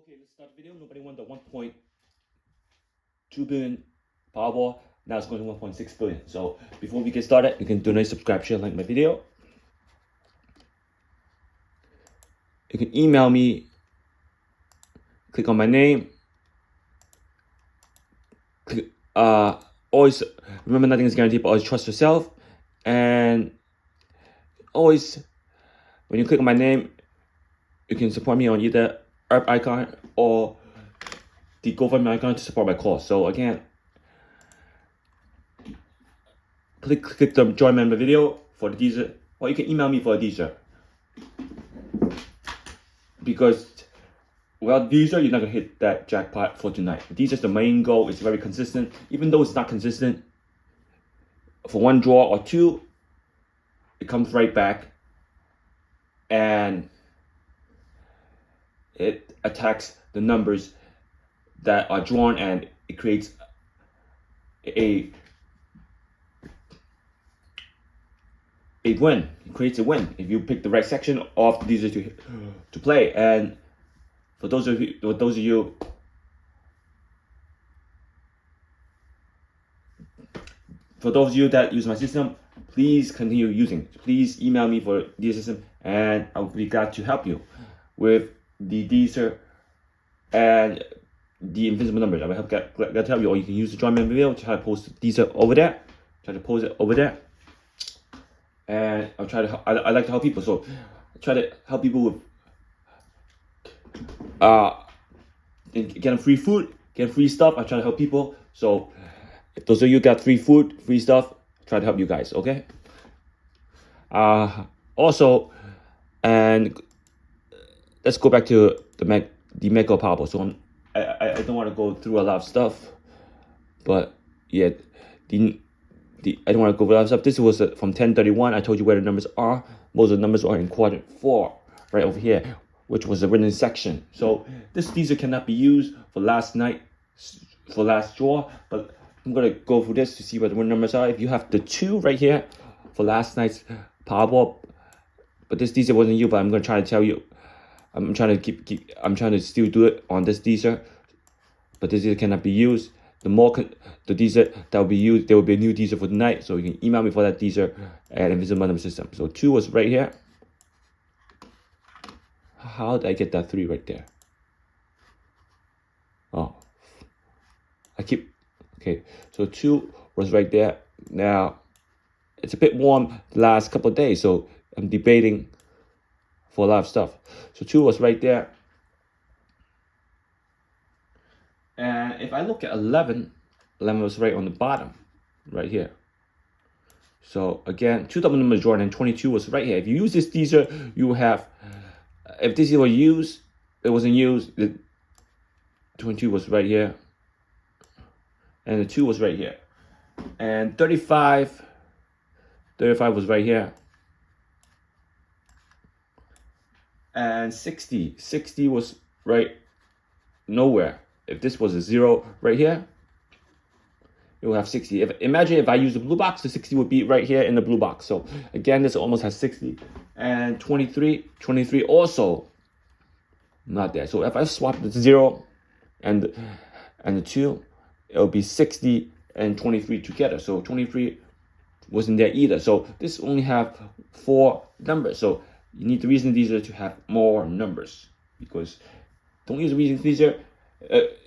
Okay, let's start the video. Nobody won the 1.2 billion Powerball. Now it's going to 1.6 billion. So before we get started, you can donate, subscribe, share, like my video. You can email me. Click on my name. Click, always remember, nothing is guaranteed, but always trust yourself. And always, when you click on my name, you can support me on either Earth icon or the GoFundMe icon to support my cause. So again, click the join member video for the Dster, or you can email me for a Dster. Because without Dster, you're not gonna hit that jackpot for tonight. Dster is the main goal. It's very consistent, even though it's not consistent. For one draw or two, it comes right back, and it attacks the numbers that are drawn, and it creates a win. It creates a win if you pick the right section of the Dster to play. And for those of you that use my system, please continue using. Please email me for the system, and I'll be glad to help you with the Dster and the Invincible numbers. I will glad to help you. Or you can use the join member video to try to post Dster over there. Try to post it over there. And I'll try to. I like to help people, so I try to help people with getting free food, getting free stuff. I try to help people. So if those of you got free food, free stuff, try to help you guys. Okay. Also, and let's go back to the Mega Powerball. So I don't want to go through a lot of stuff, but yeah, I don't want to go over a lot of stuff. This was from 1031. I told you where the numbers are. Most of the numbers are in quadrant 4, right over here, which was the winning section. So this Dster cannot be used for last draw, but I'm gonna go through this to see what the winning numbers are. If you have the 2 right here for last night's Powerball, but this Dster wasn't you, but I'm gonna try to tell you. I'm trying to still do it on this Dster, but this Dster cannot be used. The Dster that will be used, there will be a new Dster for tonight. So you can email me for that Dster and Invincible number system. So 2 was right here. How did I get that 3 right there? Oh, okay. So 2 was right there. Now it's a bit warm the last couple of days, so I'm debating for a lot of stuff. So 2 was right there. And if I look at 11 was right on the bottom, right here. So again, 2 double numbers drawn, and 22 was right here. If you use this Dster, you have, if this was used, it wasn't used, the 22 was right here. And the 2 was right here. And 35 was right here. And 60 was right nowhere. If this was a 0 right here, it will have 60. Imagine if I use the blue box, the 60 would be right here in the blue box. So again, this almost has 60. And 23 also not there. So if I swap the 0 and the 2, it'll be 60 and 23 together. So 23 wasn't there either. So this only have 4 numbers. So you need the reason Dster to have more numbers, because don't use the reason Dster. It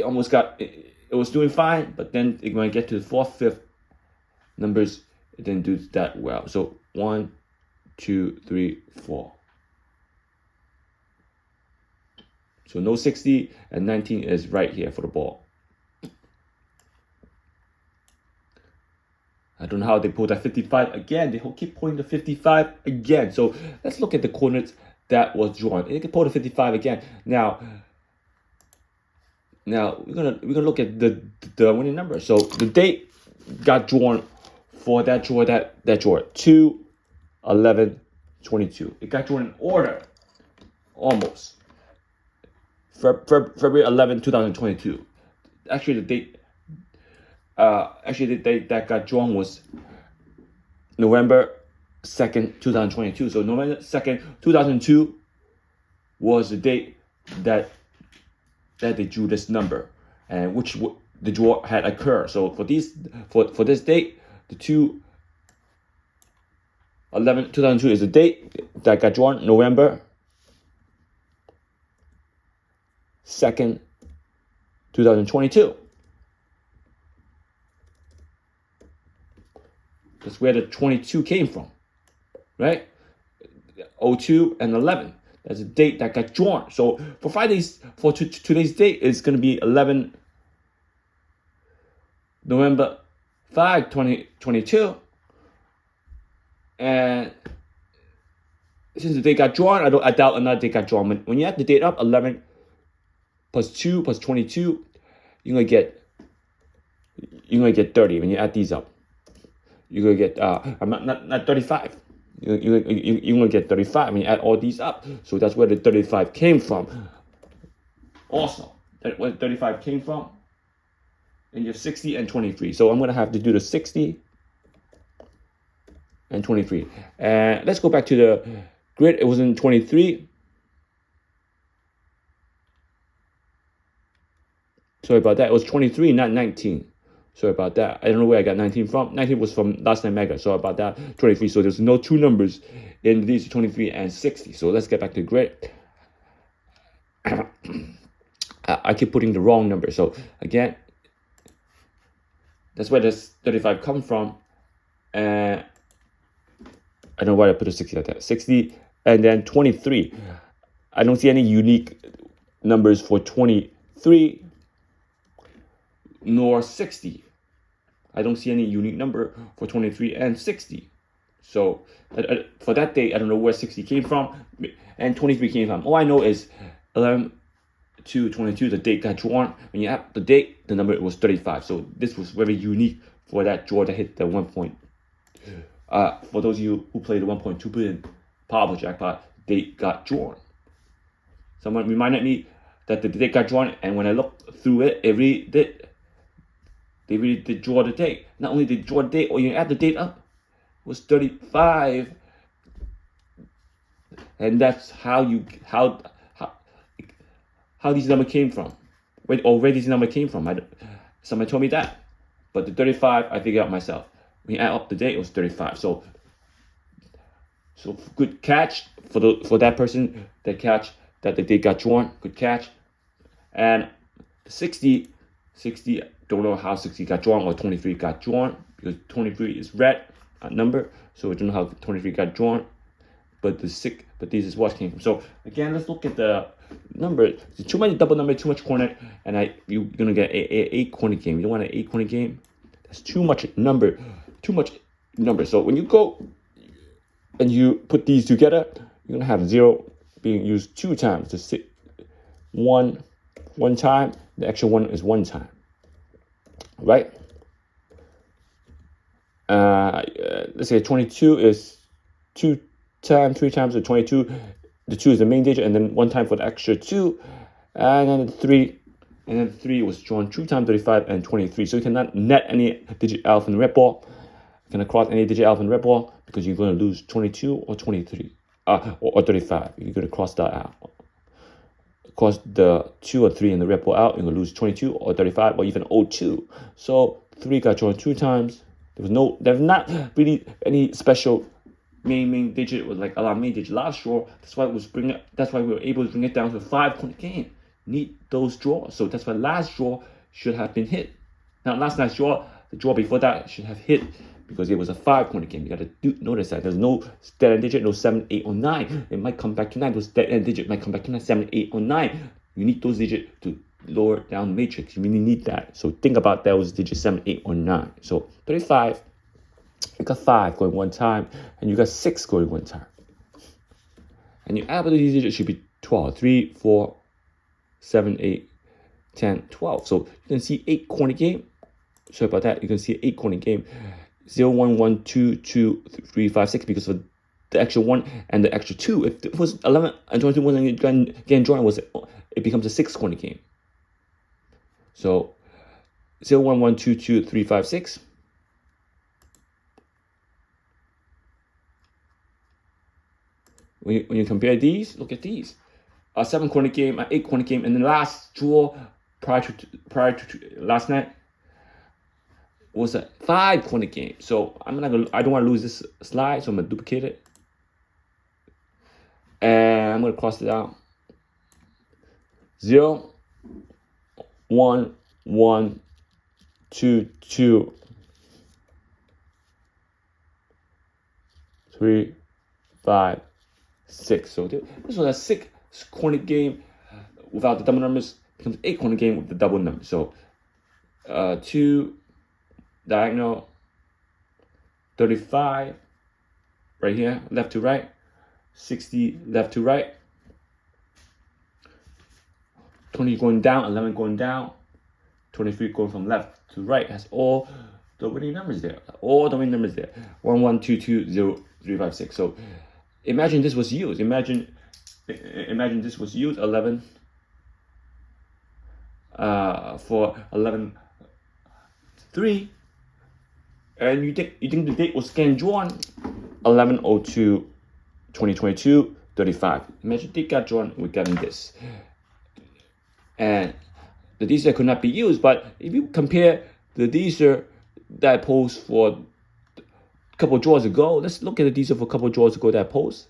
almost it was doing fine, but then when I get to the 4th, 5th numbers, it didn't do that well. So 1, 2, 3, 4. So no 60, and 19 is right here for the ball. I don't know how they pulled that 55 again. They keep pulling the 55 again. So let's look at the coordinates that was drawn. They can pull the 55 again. Now we're gonna look at the winning number. So the date got drawn for that draw, that draw 2, 11, 22. It got drawn in order, almost. February 11, 2022. Actually, the date that got drawn was November 2nd, 2022. So November 2nd, 2002 was the date that that they drew this number, and which the draw had occurred. So for this date, the 2002 is the date that got drawn, November 2nd, 2022. That's where the 22 came from, right? 02 and 11. That's a date that got drawn. So for today's date, it's going to be 11 November 5, 2022. And since the date got drawn, I doubt another date got drawn. When you add the date up, 11 plus 2 plus 22, you're going to get 30 when you add these up. You're going to get, not 35. You're going to get 35 when you add all these up. So that's where the 35 came from. Also, that's where 35 came from. And you have 60 and 23. So I'm going to have to do the 60 and 23. And let's go back to the grid. It was in 23. Sorry about that. It was 23, not 19. Sorry about that. I don't know where I got 19 from. 19 was from last night mega. Sorry about that. 23. So there's no two numbers in these, 23 and 60. So let's get back to the grid. I keep putting the wrong number. So again, that's where this 35 comes from. And I don't know why I put a 60 like that. 60 and then 23. I don't see any unique numbers for 23 nor 60. I don't see any unique number for 23 and 60. So for that date, I don't know where 60 came from and 23 came from. All I know is 11 to 22, the date got drawn. When you add the date, the number was 35. So this was very unique for that draw that hit the 1 point. For those of you who played the 1.2 billion Powerball jackpot, date got drawn. Someone reminded me that the date got drawn, and when I looked through it, they really did draw the date. Not only did they draw the date, or you add the date up, it was 35. And that's how these numbers came from. Where these numbers came from. Someone told me that. But the 35, I figured out myself. When you add up the date, it was 35. So good catch for that person that the date got drawn. Good catch. And 60, don't know how 60 got drawn or 23 got drawn, because 23 is red number. So I don't know how 23 got drawn. But this is what came from. So again, let's look at the number. Too many double number, too much corner, and you're gonna get a 8 corner game. You don't want an 8 corner game. That's too much number. So when you go and you put these together, you're gonna have 0 being used 2 times. To one time. The extra 1 is 1 time. Right? Let's say 22 is 2 times, 3 times, or 22. The 2 is the main digit, and then 1 time for the extra 2, and then 3. And then 3 was drawn 2 times, 35 and 23. So you cannot net any digit out from the red ball. You cannot cross any digit out from the red ball, because you're going to lose 22 or 23, or 35. You're going to cross that out. Cross the 2 or 3 in the red ball out, you're going to lose 22 or 35 or even 02. So 3 got drawn 2 times. There's not really any special main digit with like a lot of main digit last draw. That's why we were able to bring it down to a 5 corner game. Need those draws. So that's why last draw should have been hit. Now last night's draw, the draw before that should have hit, because it was a 5 corner game. You got to notice that there's no dead end digit, no 7, 8, or 9. It might come back to 9. Those dead end digit might come back to 9, 7, 8, or 9. You need those digits to lower down the matrix. You really need that. So think about those digits, 7, 8, or 9. So 35, you got 5 going 1 time, and you got 6 going 1 time. And your average digits should be 12. 3, 4, 7, 8, 10, 12. So you can see 8 corner game. Sorry about that. You can see 8 corner game. 0, 1, 1, 2, 2, 3, 5, 6, because of the extra 1 and the extra 2. If it was 11 and 22 wasn't getting drawn, it becomes a 6 corner game. So 0, 1, 1, 2, 2, 3, 5, 6. When you compare these, look at these. a 7-corner game, an 8-corner game, and the last draw prior to last night was a 5-corner game. So I don't want to lose this slide, so I'm gonna duplicate it, and I'm gonna cross it out. 0, 1, 1, 2, 2, 3, 5, 6. So this was a 6-corner game without the double numbers. Becomes 8-corner game with the double numbers. So 2 diagonal, 35 right here, left to right, 60 left to right, 20 going down, 11 going down, 23 going from left to right. Has all the winning numbers there. All the winning numbers there. 1, 1, 2, 2, 0, 3, 5, 6. So imagine this was used. Imagine this was used. 11 for 11 3, and you think the date was scan drawn 11/02/2022 35. Imagine date got drawn, we got in this, and the Dster could not be used. But if you compare the Dster that I posed for a couple of draws ago, let's look at the Dster for a couple of draws ago that I posed.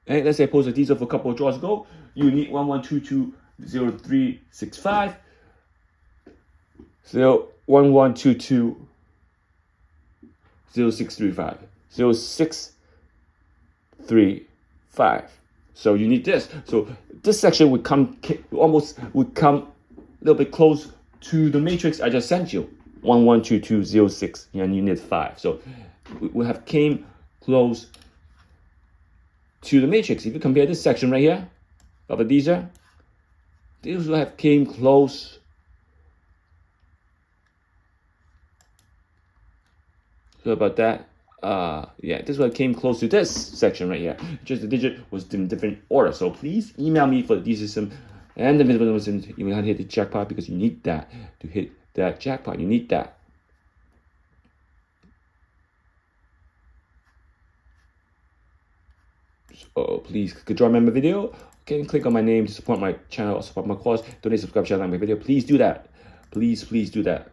Hey, let's say I post a Dster for a couple of draws ago. You need 1, 1, 2, 2, 0, 3, 6, 5. 0, 1, 1, 2, 2, 0, 6, 3, 5. 0, 6, 3, 5. So you need this. So this section would come a little bit close to the matrix I just sent you. 1, 1, 2, 2, 0, 6, and you need 5. So we have came close to the matrix. If you compare this section right here of the Dster, this will have came close. So about that, yeah, this one came close to this section right here. Just the digit was in different order. So please email me for the Dster system and the Invincible system. You will not hit the jackpot, because you need that to hit that jackpot. You need that. So please join me in my video. Okay, click on my name to support my channel, support my cause, donate, subscribe, share, like my video. Please do that. Please do that.